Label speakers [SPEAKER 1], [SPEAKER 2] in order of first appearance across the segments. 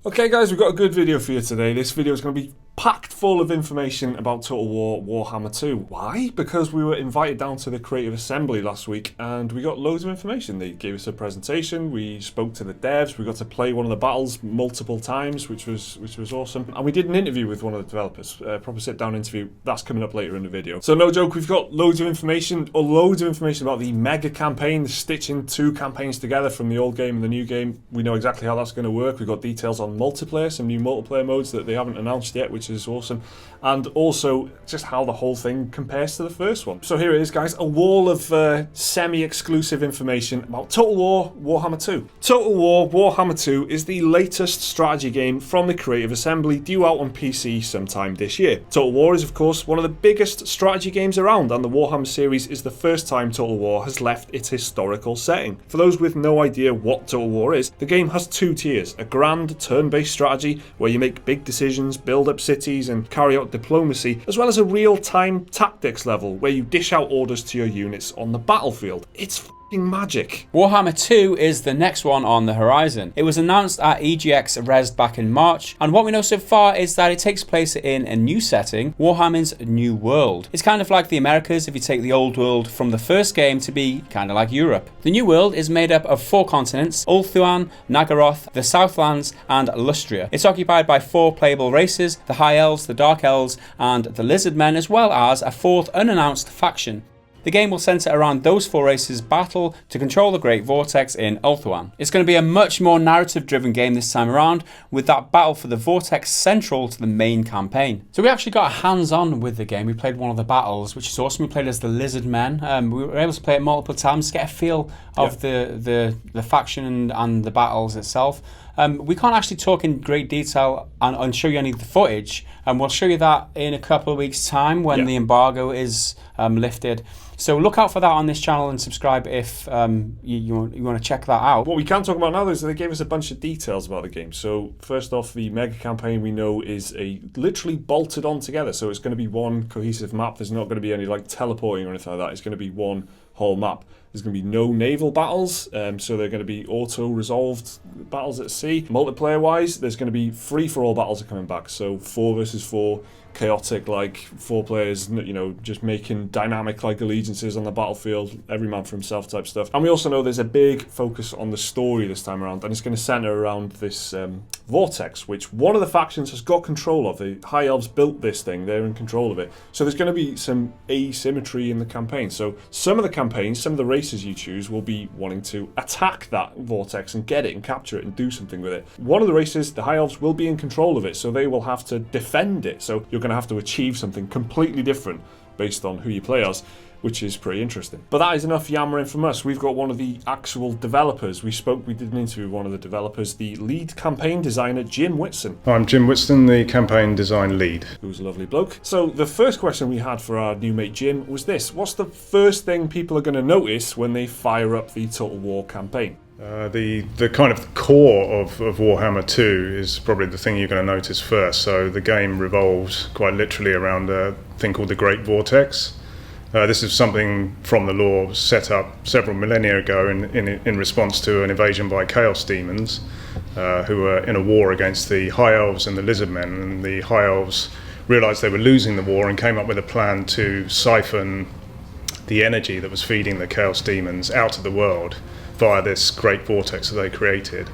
[SPEAKER 1] Okay guys, we've got a good video for you today. This video is going to be packed full of information about Total War Warhammer 2. Why? Because we were invited down to the Creative Assembly last week and we got loads of information. They gave us a presentation, we spoke to the devs, we got to play one of the battles multiple times, which was awesome. And we did an interview with one of the developers, a proper sit-down interview. That's coming up later in the video. So no joke, we've got loads of information about the MegaCampaign, the stitching two campaigns together from the old game and the new game. We know exactly how that's going to work. We've got details on multiplayer, some new multiplayer modes that they haven't announced yet, which is awesome, and also just how the whole thing compares to the first one. So here it is, guys, a wall of semi-exclusive information about Total War Warhammer 2. Total War Warhammer 2 is the latest strategy game from the Creative Assembly, due out on PC sometime this year. Total War is, of course, one of the biggest strategy games around, and the Warhammer series is the first time Total War has left its historical setting. For those with no idea what Total War is, the game has two tiers: a grand turn-based strategy where you make big decisions, build up cities and carry out diplomacy, as well as a real-time tactics level where you dish out orders to your units on the battlefield. It's magic.
[SPEAKER 2] Warhammer 2 is the next one on the horizon. It was announced at EGX Rezzed back in March, and what we know so far is that it takes place in a new setting, Warhammer's New World. It's kind of like the Americas if you take the old world from the first game to be kind of like Europe. The New World is made up of 4 continents: Ulthuan, Nagaroth, the Southlands, and Lustria. It's occupied by 4 playable races: the High Elves, the Dark Elves, and the Lizard Men, as well as a 4th unannounced faction. The game will centre around those 4 races' battle to control the Great Vortex in Ulthuan. It's going to be a much more narrative-driven game this time around, with that battle for the Vortex central to the main campaign. So we actually got hands-on with the game. We played one of the battles, which is awesome. We played as the Lizard Men. We were able to play it multiple times, get a feel of the faction and the battles itself. We can't actually talk in great detail and show you any of the footage, and we'll show you that in a couple of weeks' time when the embargo is lifted. So look out for that on this channel and subscribe if you want to check that out.
[SPEAKER 1] What we can talk about now is that they gave us a bunch of details about the game. So first off, the MegaCampaign we know is literally bolted on together. So it's going to be one cohesive map. There's not going to be any like teleporting or anything like that. It's going to be one whole map. There's going to be no naval battles, so they're going to be auto-resolved battles at sea. Multiplayer-wise, there's going to be free-for-all battles are coming back. So 4 versus 4, chaotic, like 4 players, you know, just making dynamic like allegiances on the battlefield, every man for himself type stuff. And we also know there's a big focus on the story this time around, and it's going to center around this vortex, which one of the factions has got control of. The High Elves built this thing, they're in control of it. So there's going to be some asymmetry in the campaign. So some of the campaigns, some of the races you choose will be wanting to attack that vortex and get it and capture it and do something with it. One of the races, the High Elves, will be in control of it, so they will have to defend it. So you're going to have to achieve something completely different based on who you play as, which is pretty interesting. But that is enough yammering from us. We've got one of the actual developers. We did an interview with one of the developers, the lead campaign designer, Jim Whitson.
[SPEAKER 3] I'm Jim Whitson, the campaign design lead.
[SPEAKER 1] Who's a lovely bloke. So the first question we had for our new mate Jim was this: what's the first thing people are going to notice when they fire up the Total War campaign?
[SPEAKER 3] The kind of core of Warhammer 2 is probably the thing you're going to notice first. So the game revolves quite literally around a thing called the Great Vortex. This is something from the lore set up several millennia ago in response to an invasion by Chaos Demons, who were in a war against the High Elves and the Lizard Men. And the High Elves realised they were losing the war and came up with a plan to siphon the energy that was feeding the Chaos Demons out of the world via this great vortex that they created.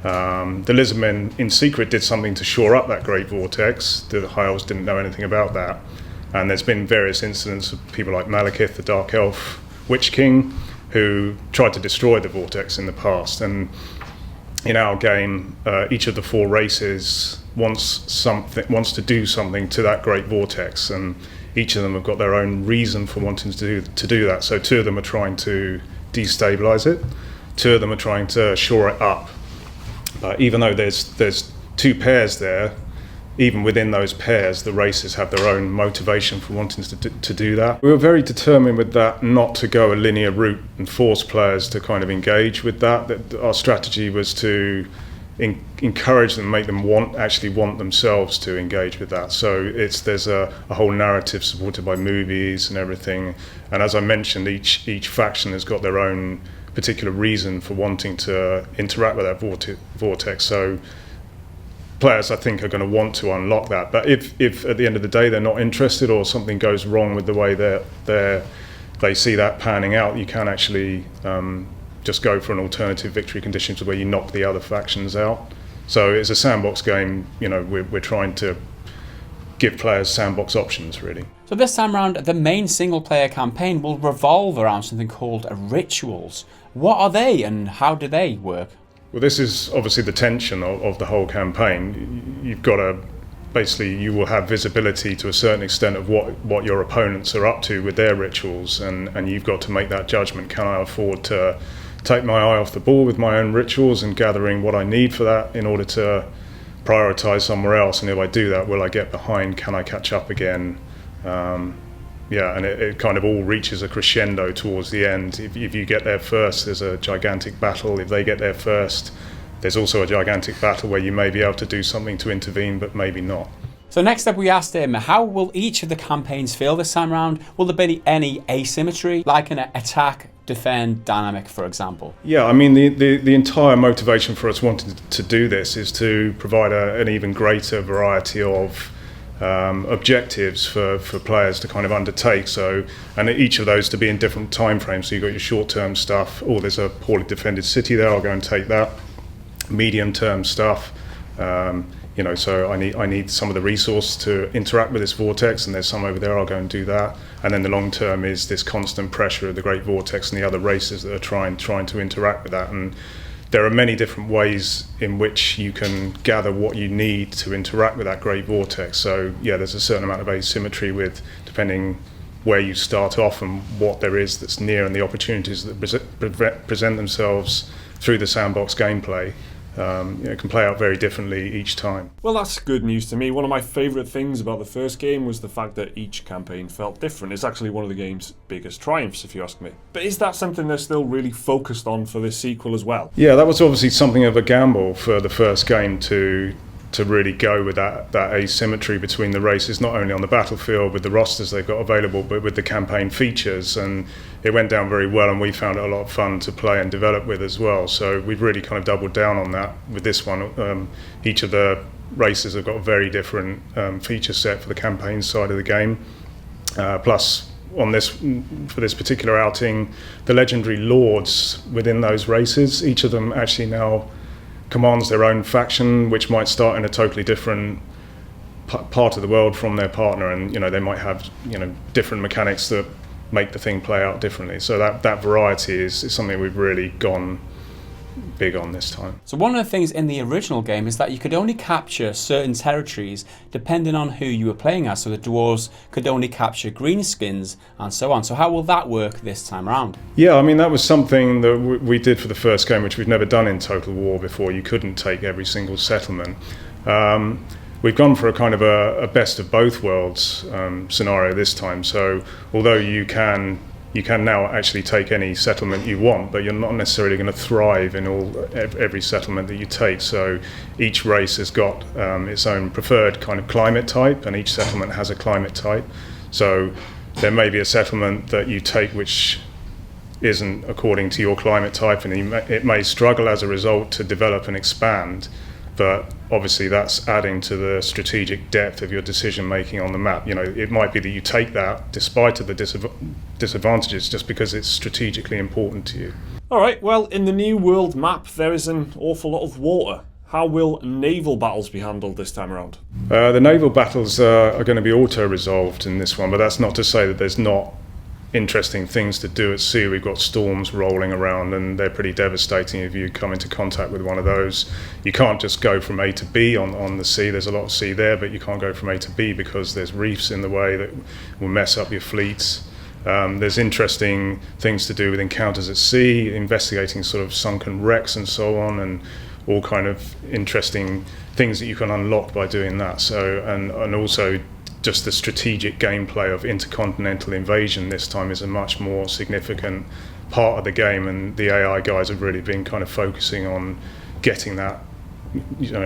[SPEAKER 3] The Lizard Men in secret did something to shore up that great vortex. The High Elves didn't know anything about that. And there's been various incidents of people like Malekith, the Dark Elf Witch King, who tried to destroy the vortex in the past. And in our game, each of the 4 races wants to do something to that great vortex, and each of them have got their own reason for wanting to do that. So 2 of them are trying to destabilize it, 2 of them are trying to shore it up. But even though there's 2 pairs there, even within those pairs, the races have their own motivation for wanting to do that. We were very determined with that not to go a linear route and force players to kind of engage with that. Our strategy was to encourage them, make them actually want themselves to engage with that. So there's a whole narrative supported by movies and everything. And as I mentioned, each faction has got their own particular reason for wanting to interact with that vortex. So players, I think, are going to want to unlock that. But if at the end of the day they're not interested, or something goes wrong with the way they see that panning out, you can actually just go for an alternative victory conditions where you knock the other factions out. So it's a sandbox game. We're trying to give players sandbox options, really.
[SPEAKER 2] So this time around, the main single-player campaign will revolve around something called rituals. What are they, and how do they work?
[SPEAKER 3] Well, this is obviously the tension of the whole campaign. You've got to, basically, you will have visibility to a certain extent of what your opponents are up to with their rituals, and you've got to make that judgment. Can I afford to take my eye off the ball with my own rituals and gathering what I need for that in order to prioritize somewhere else? And if I do that, will I get behind? Can I catch up again? And it kind of all reaches a crescendo towards the end. If you get there first, there's a gigantic battle. If they get there first, there's also a gigantic battle where you may be able to do something to intervene, but maybe not.
[SPEAKER 2] So next up, we asked him, how will each of the campaigns feel this time around? Will there be any asymmetry, like an attack, defend dynamic, for example?
[SPEAKER 3] Yeah, I mean, the entire motivation for us wanting to do this is to provide an even greater variety of objectives for players to kind of undertake. So, and each of those to be in different time frames. So you've got your short-term stuff. Oh, there's a poorly defended city there, I'll go and take that. Medium-term stuff. So I need some of the resource to interact with this vortex, and there's some over there, I'll go and do that. And then the long term is this constant pressure of the great vortex and the other races that are trying to interact with that. And there are many different ways in which you can gather what you need to interact with that great vortex. So yeah, there's a certain amount of asymmetry with depending where you start off and what there is that's near, and the opportunities that present themselves through the sandbox gameplay. It can play out very differently each time.
[SPEAKER 1] Well, that's good news to me. One of my favourite things about the first game was the fact that each campaign felt different. It's actually one of the game's biggest triumphs, if you ask me. But is that something they're still really focused on for this sequel as well?
[SPEAKER 3] Yeah, that was obviously something of a gamble for the first game to really go with that asymmetry between the races, not only on the battlefield with the rosters they've got available, but with the campaign features. And it went down very well, and we found it a lot of fun to play and develop with as well. So we've really kind of doubled down on that with this one. Each of the races have got a very different feature set for the campaign side of the game. Plus, for this particular outing, the legendary lords within those races, each of them actually now commands their own faction, which might start in a totally different part of the world from their partner, and they might have different mechanics that make the thing play out differently. So that variety is something we've really gone big on this time.
[SPEAKER 2] So one of the things in the original game is that you could only capture certain territories depending on who you were playing as. So the dwarves could only capture greenskins and so on. So how will that work this time around?
[SPEAKER 3] Yeah, I mean, that was something that we did for the first game, which we've never done in Total War before. You couldn't take every single settlement. We've gone for a kind of a best of both worlds scenario this time. So although you can now actually take any settlement you want, but you're not necessarily going to thrive in every settlement that you take. So each race has got its own preferred kind of climate type, and each settlement has a climate type. So there may be a settlement that you take which isn't according to your climate type, and it may struggle as a result to develop and expand. But obviously that's adding to the strategic depth of your decision making on the map. It might be that you take that despite the disadvantages, just because it's strategically important to you.
[SPEAKER 1] Alright, well, in the new world map there is an awful lot of water. How will naval battles be handled this time around?
[SPEAKER 3] The naval battles are going to be auto-resolved in this one, but that's not to say that there's not interesting things to do at sea. We've got storms rolling around, and they're pretty devastating if you come into contact with one of those. You can't just go from A to B on the sea. There's a lot of sea there, but you can't go from A to B because there's reefs in the way that will mess up your fleets. There's interesting things to do with encounters at sea, investigating sort of sunken wrecks and so on, and all kind of interesting things that you can unlock by doing that. So, and also just the strategic gameplay of intercontinental invasion this time is a much more significant part of the game, and the AI guys have really been kind of focusing on getting that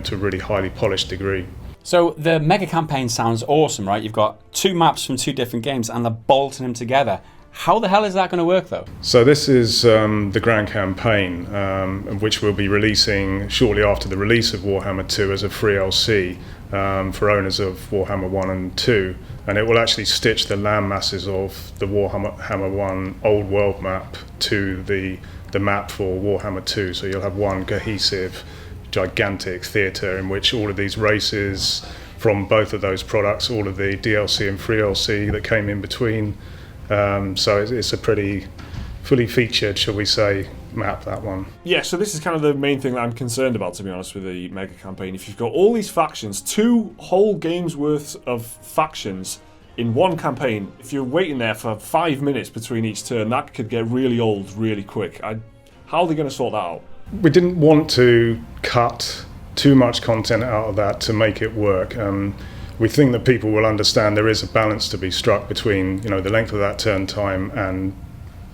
[SPEAKER 3] to a really highly polished degree.
[SPEAKER 2] So the MegaCampaign sounds awesome, right? You've got two maps from two different games and they're bolting them together. How the hell is that going to work, though?
[SPEAKER 3] So this is the Grand Campaign, which we'll be releasing shortly after the release of Warhammer 2 as a free LC for owners of Warhammer 1 and 2. And it will actually stitch the land masses of the Warhammer 1 Old World map to the map for Warhammer 2. So you'll have one cohesive, gigantic theatre in which all of these races from both of those products, all of the DLC and free LC that came in between. So it's a pretty fully featured, shall we say, map, that one.
[SPEAKER 1] Yeah, so this is kind of the main thing that I'm concerned about, to be honest, with the Mega Campaign. If you've got all these factions, 2 whole games worth of factions in one campaign, if you're waiting there for 5 minutes between each turn, that could get really old really quick. How are they going to sort that out?
[SPEAKER 3] We didn't want to cut too much content out of that to make it work. We think that people will understand there is a balance to be struck between, the length of that turn time and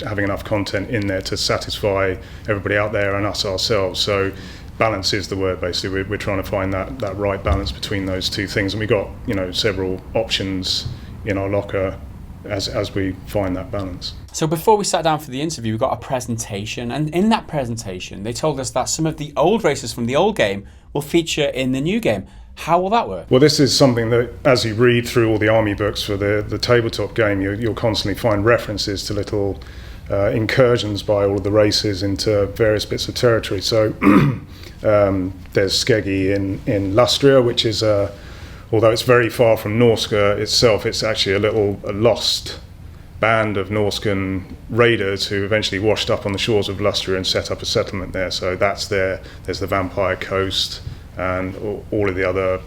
[SPEAKER 3] having enough content in there to satisfy everybody out there and us ourselves. So balance is the word, basically. We're trying to find that right balance between those two things, and we got several options in our locker as we find that balance.
[SPEAKER 2] So before we sat down for the interview, we got a presentation, and in that presentation they told us that some of the old races from the old game will feature in the new game. How will that work?
[SPEAKER 3] Well, this is something that, as you read through all the army books for the tabletop game, you'll constantly find references to little incursions by all of the races into various bits of territory. So there's Skeggy in Lustria, which is, although it's very far from Norska itself, it's actually a lost band of Norscan raiders who eventually washed up on the shores of Lustria and set up a settlement there. So that's there. There's the Vampire Coast, and all of the other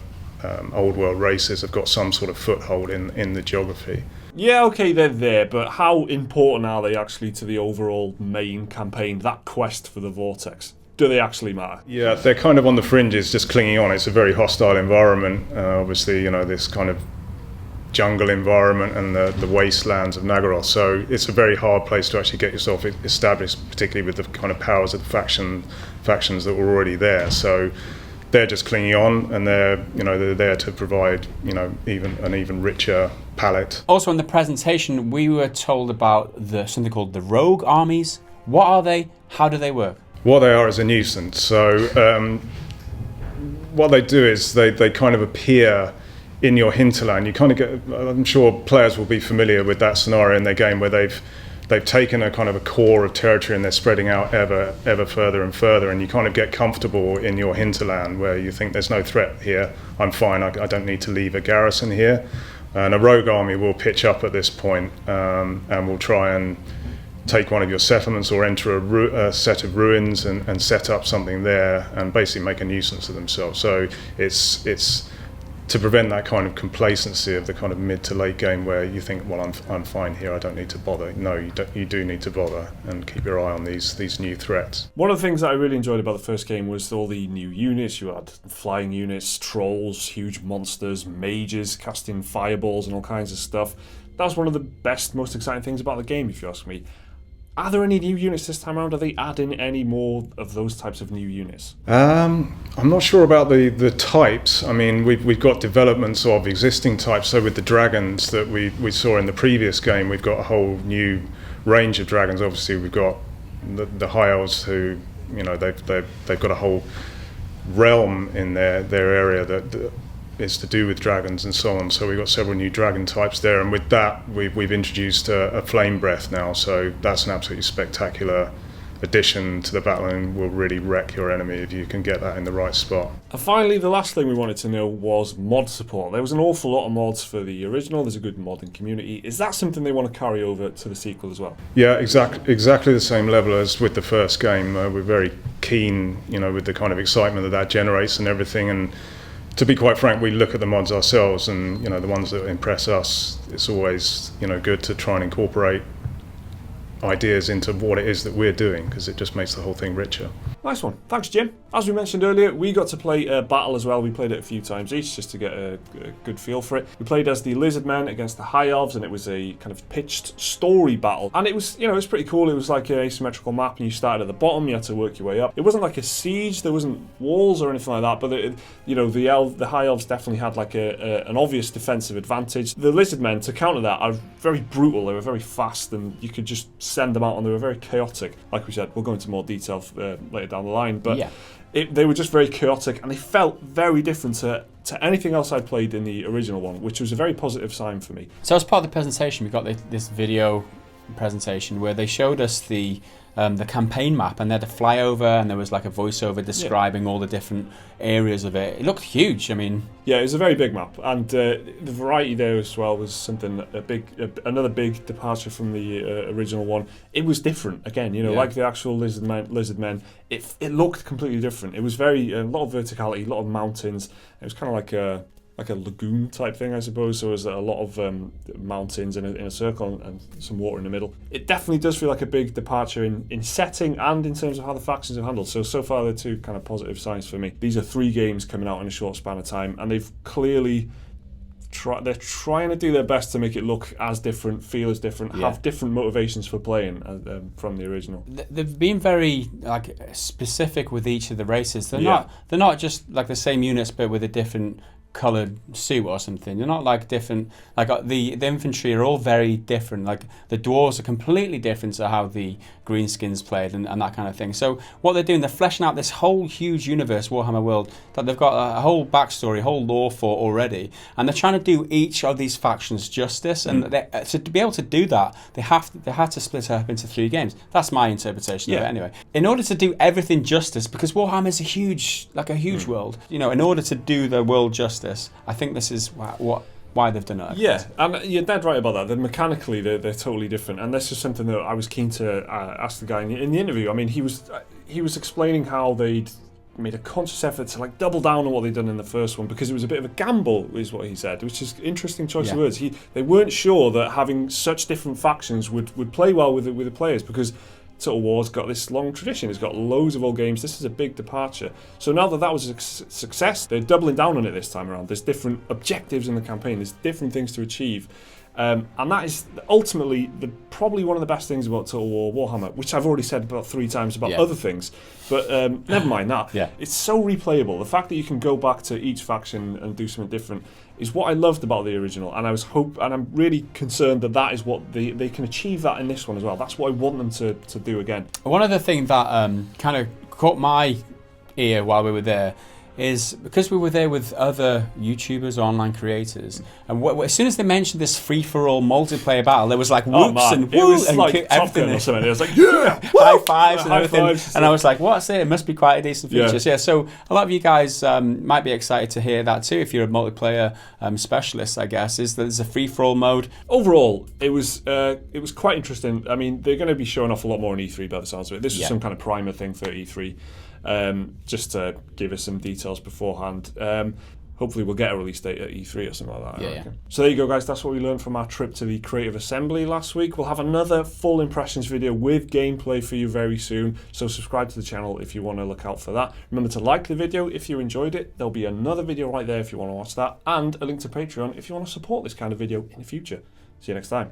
[SPEAKER 3] old world races have got some sort of foothold in the geography.
[SPEAKER 1] Yeah, okay, they're there, but how important are they actually to the overall main campaign, that quest for the Vortex? Do they actually matter?
[SPEAKER 3] Yeah, they're kind of on the fringes, just clinging on. It's a very hostile environment. Obviously, this kind of jungle environment and the wastelands of Nagaroth. So it's a very hard place to actually get yourself established, particularly with the kind of powers of the factions that were already there. So they're just clinging on, and they're there to provide even richer palette.
[SPEAKER 2] Also, in the presentation, we were told about something called the Rogue Armies. What are they? How do they work?
[SPEAKER 3] What they are is a nuisance. So what they do is they kind of appear in your hinterland. You kind of get, I'm sure players will be familiar with that scenario in their game where they've taken a kind of a core of territory and they're spreading out ever further and further, and you kind of get comfortable in your hinterland where you think there's no threat here, I'm fine, I don't need to leave a garrison here. And a rogue army will pitch up at this point, and will try and take one of your settlements or enter a set of ruins and set up something there and basically make a nuisance of themselves. So it's to prevent that kind of complacency of the kind of mid to late game where you think, well, I'm fine here, I don't need to bother. No, you do need to bother and keep your eye on these new threats.
[SPEAKER 1] One of the things that I really enjoyed about the first game was all the new units. You had flying units, trolls, huge monsters, mages casting fireballs and all kinds of stuff. That was one of the best, most exciting things about the game, if you ask me. Are there any new units this time around? Are they adding any more of those types of new units?
[SPEAKER 3] I'm not sure about the types. I mean, we've got developments of existing types. So with the dragons that we saw in the previous game, we've got a whole new range of dragons. Obviously, we've got the High Elves who, they've got a whole realm in their area that is to do with dragons and so on. So we've got several new dragon types there, and with that we've introduced a flame breath now, so that's an absolutely spectacular addition to the battle and will really wreck your enemy if you can get that in the right spot.
[SPEAKER 1] And finally, the last thing we wanted to know was mod support. There was an awful lot of mods for the original. There's a good modding community. Is that something they want to carry over to the sequel as well?
[SPEAKER 3] Yeah, exactly the same level as with the first game. We're very keen, with the kind of excitement that generates and everything. And to be quite frank, we look at the mods ourselves, and the ones that impress us, it's always good to try and incorporate ideas into what it is that we're doing, because it just makes the whole thing richer.
[SPEAKER 1] Nice one. Thanks, Jim. As we mentioned earlier, we got to play a battle as well. We played it a few times each just to get a good feel for it. We played as the Lizard Men against the High Elves, and it was a kind of pitched story battle. And it was, you know, it was pretty cool. It was like an asymmetrical map, and you started at the bottom. You had to work your way up. It wasn't like a siege. There wasn't walls or anything like that. But you know, the High Elves definitely had like an obvious defensive advantage. The Lizard Men, to counter that, are very brutal. They were very fast, and you could just send them out, and they were very chaotic. Like we said, we'll go into more detail later down the line, but
[SPEAKER 2] yeah.
[SPEAKER 1] They were just very chaotic, and they felt very different to anything else I'd played in the original one, which was a very positive sign for me.
[SPEAKER 2] So as part of the presentation, we got this video presentation where they showed us the campaign map, and they had a flyover, and there was like a voiceover describing all the different areas of it. It looked huge. I mean, yeah,
[SPEAKER 1] it was a very big map, and the variety there as well was something another big departure from the original one. It was different again, you know, like the actual Lizard Men. It looked completely different. It was a lot of verticality, a lot of mountains. It was kind of like a lagoon type thing, I suppose. So there's a lot of mountains in a circle and some water in the middle. It definitely does feel like a big departure in setting and in terms of how the factions are handled. So far they're two kind of positive signs for me. These are 3 games coming out in a short span of time, and they've clearly they're trying to do their best to make it look as different, feel as different, have different motivations for playing from the original.
[SPEAKER 2] They've been very like specific with each of the races. They're not just like the same units but with a different coloured suit or something. They're not like different, like the infantry are all very different. Like the dwarves are completely different to how the greenskins played and that kind of thing. So what they're doing, they're fleshing out this whole huge universe, Warhammer world, that they've got a whole backstory, a whole lore for already, and they're trying to do each of these factions justice. And so to be able to do that, they had to split it up into 3 games. That's my interpretation of it anyway. In order to do everything justice, because Warhammer is a huge world, you know, in order to do the world justice, I think this is why they've done it.
[SPEAKER 1] Yeah, and you're dead right about that. Mechanically, they're totally different, and this is something that I was keen to ask the guy in the interview. I mean, he was explaining how they'd made a conscious effort to like double down on what they'd done in the first one because it was a bit of a gamble, is what he said, which is interesting choice of words. They weren't sure that having such different factions would play well with the players, because Total War's got this long tradition. It's got loads of old games. This is a big departure. So now that was a success, they're doubling down on it this time around. There's different objectives in the campaign. There's different things to achieve. And that is ultimately probably one of the best things about Total War Warhammer, which I've already said about 3 times about other things. But never mind that. It's so replayable. The fact that you can go back to each faction and do something different is what I loved about the original. And I'm really concerned that is what they can achieve that in this one as well. That's what I want them to do again.
[SPEAKER 2] One other thing that kind of caught my ear while we were there is because we were there with other YouTubers or online creators, and as soon as they mentioned this free-for-all multiplayer battle, there was like whoops and woo,
[SPEAKER 1] it was
[SPEAKER 2] and
[SPEAKER 1] like
[SPEAKER 2] everything.
[SPEAKER 1] Or something. It was like
[SPEAKER 2] high fives and everything.
[SPEAKER 1] Fives.
[SPEAKER 2] And I was like, what's it? It must be quite a decent feature. So a lot of you guys might be excited to hear that too if you're a multiplayer specialist, I guess. Is there's a free-for-all mode.
[SPEAKER 1] Overall, it was quite interesting. I mean, they're going to be showing off a lot more on E3 by the sounds of it. This is some kind of primer thing for E3. Just to give us some details beforehand. Hopefully we'll get a release date at E3 or something like that. I reckon. So there you go, guys. That's what we learned from our trip to the Creative Assembly last week. We'll have another full impressions video with gameplay for you very soon. So subscribe to the channel if you want to look out for that. Remember to like the video if you enjoyed it. There'll be another video right there if you want to watch that, and a link to Patreon if you want to support this kind of video in the future. See you next time.